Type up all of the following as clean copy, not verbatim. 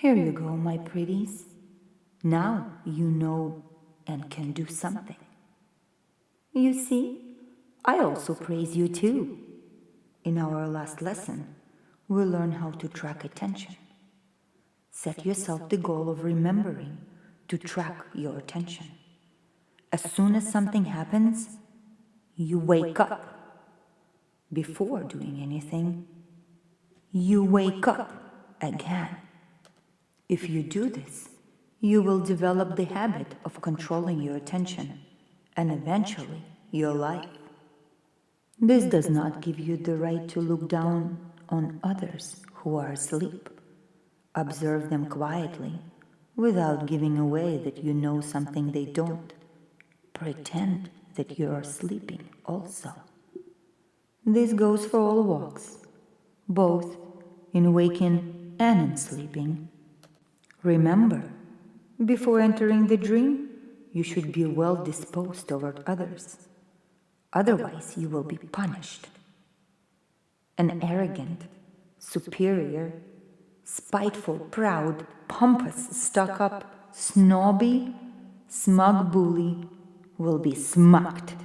Here you go, my pretties. Now you know and can do something. You see, I also praise you too. In our last lesson, we learned how to track attention. Set yourself the goal of remembering to track your attention. As soon as something happens, you wake up. Before doing anything, you wake up again. If you do this, you will develop the habit of controlling your attention and eventually your life. This does not give you the right to look down on others who are asleep. Observe them quietly, without giving away that you know something they don't. Pretend that you are sleeping also. This goes for all walks, both in waking and in sleeping. Remember, before entering the dream, you should be well disposed toward others. Otherwise, you will be punished. An arrogant, superior, spiteful, proud, pompous, stuck-up, snobby, smug bully will be smucked.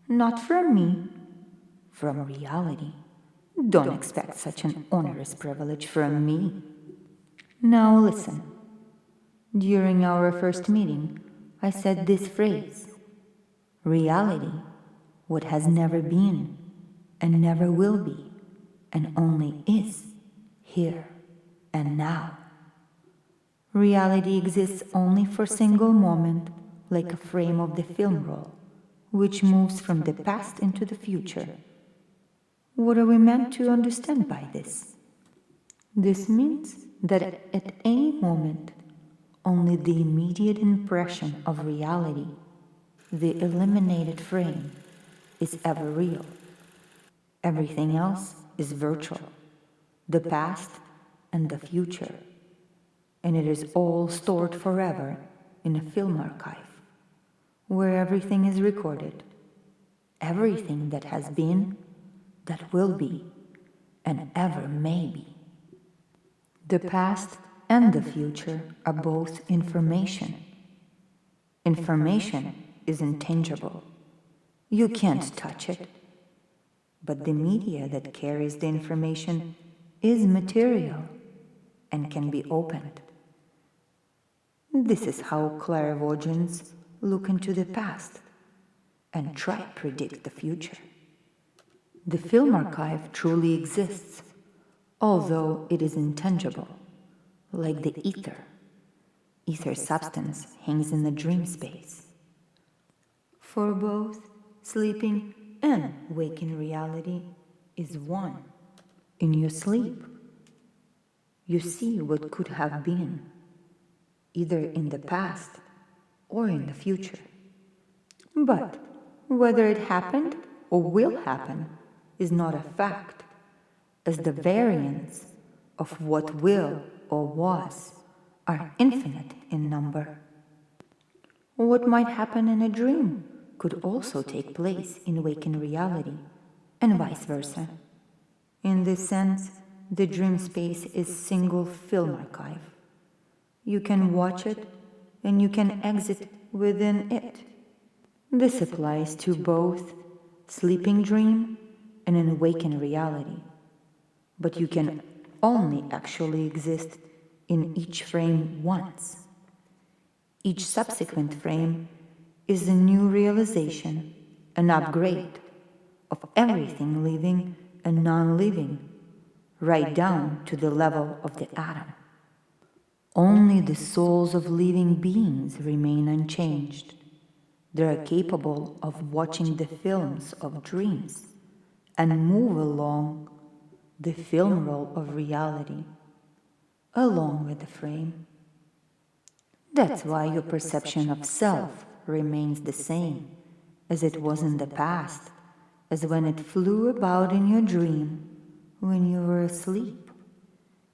Not from me, from reality. Don't expect such an onerous privilege from me. Now listen. During our first meeting, I said this phrase: reality, what has never been, and never will be, and only is, here and now. Reality exists only for a single moment, like a frame of the film roll, which moves from the past into the future. What are we meant to understand by this? This means that at any moment, only the immediate impression of reality, the eliminated frame, is ever real. Everything else is virtual, the past and the future, and it is all stored forever in a film archive, where everything is recorded, everything that has been, that will be, and ever may be. The past and the future are both information. Information is intangible. You can't touch it. But the media that carries the information is material and can be opened. This is how clairvoyants look into the past and try to predict the future. The film archive truly exists, although it is intangible, like the ether. Ether substance hangs in the dream space. For both sleeping and waking reality is one. In your sleep, you see what could have been, either in the past or in the future. But whether it happened or will happen is not a fact, as the variants of what will or was are infinite in number. What might happen in a dream could also take place in waking reality, and vice versa. In this sense, the dream space is single film archive. You can watch it, and you can exit within it. This applies to both sleeping dream and an awakened reality. But you can only actually exist in each frame once. Each subsequent frame is a new realization, an upgrade of everything living and non-living, right down to the level of the atom. Only the souls of living beings remain unchanged. They are capable of watching the films of dreams and move along the film roll of reality, along with the frame. That's why your perception of self remains the same as it was in the past, as when it flew about in your dream when you were asleep,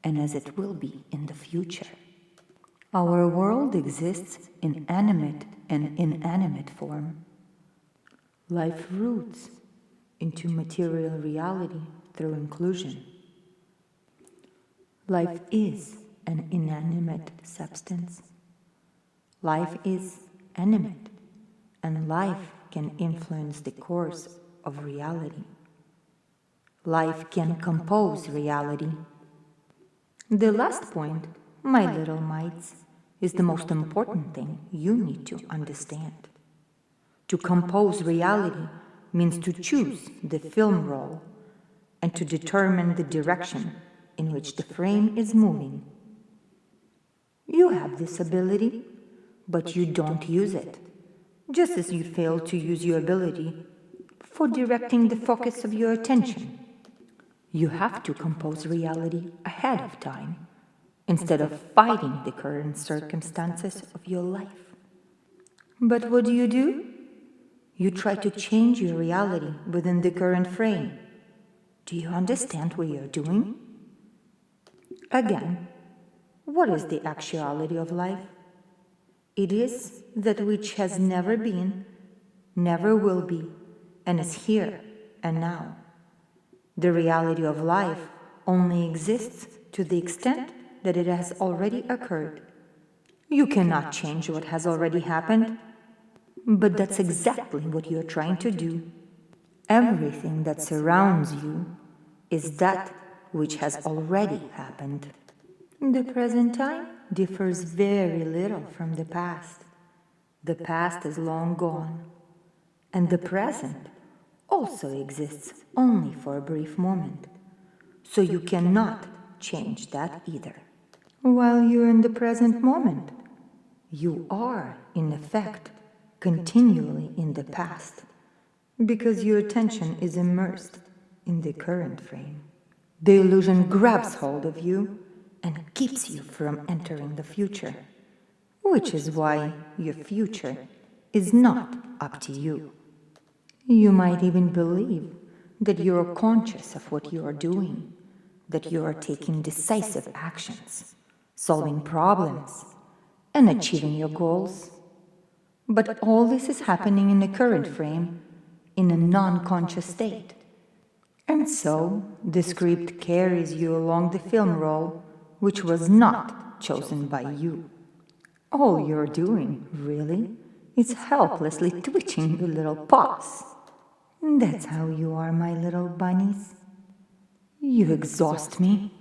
and as it will be in the future. Our world exists in animate and inanimate form. Life roots into material reality through inclusion. Life is an inanimate substance. Life is animate, and life can influence the course of reality. Life can compose reality. The last point, my little mites, is the most important thing you need to understand. To compose reality means to choose the film roll and to determine the direction in which the frame is moving. You have this ability, but you don't use it, just as you fail to use your ability for directing the focus of your attention. You have to compose reality ahead of time, instead of fighting the current circumstances of your life. But what do? You try to change your reality within the current frame. Do you understand what you're doing? Again, what is the actuality of life? It is that which has never been, never will be, and is here and now. The reality of life only exists to the extent that it has already occurred. You cannot change what has already happened, but that's exactly what you're trying to do. Everything that surrounds you is that which has already happened. The present time differs very little from the past. The past is long gone, and the present also exists only for a brief moment, so you cannot change that either. While you're in the present moment, you are, in effect, continually in the past, because your attention is immersed in the current frame. The illusion grabs hold of you and keeps you from entering the future, which is why your future is not up to you. You might even believe that you are conscious of what you are doing, that you are taking decisive actions, solving problems, and achieving your goals. But all this is happening in the current frame, in a non-conscious state. And so, the script carries you along the film roll, which was not chosen by you. All you're doing, really, is helplessly twitching your little paws. That's how you are, my little bunnies. You exhaust me.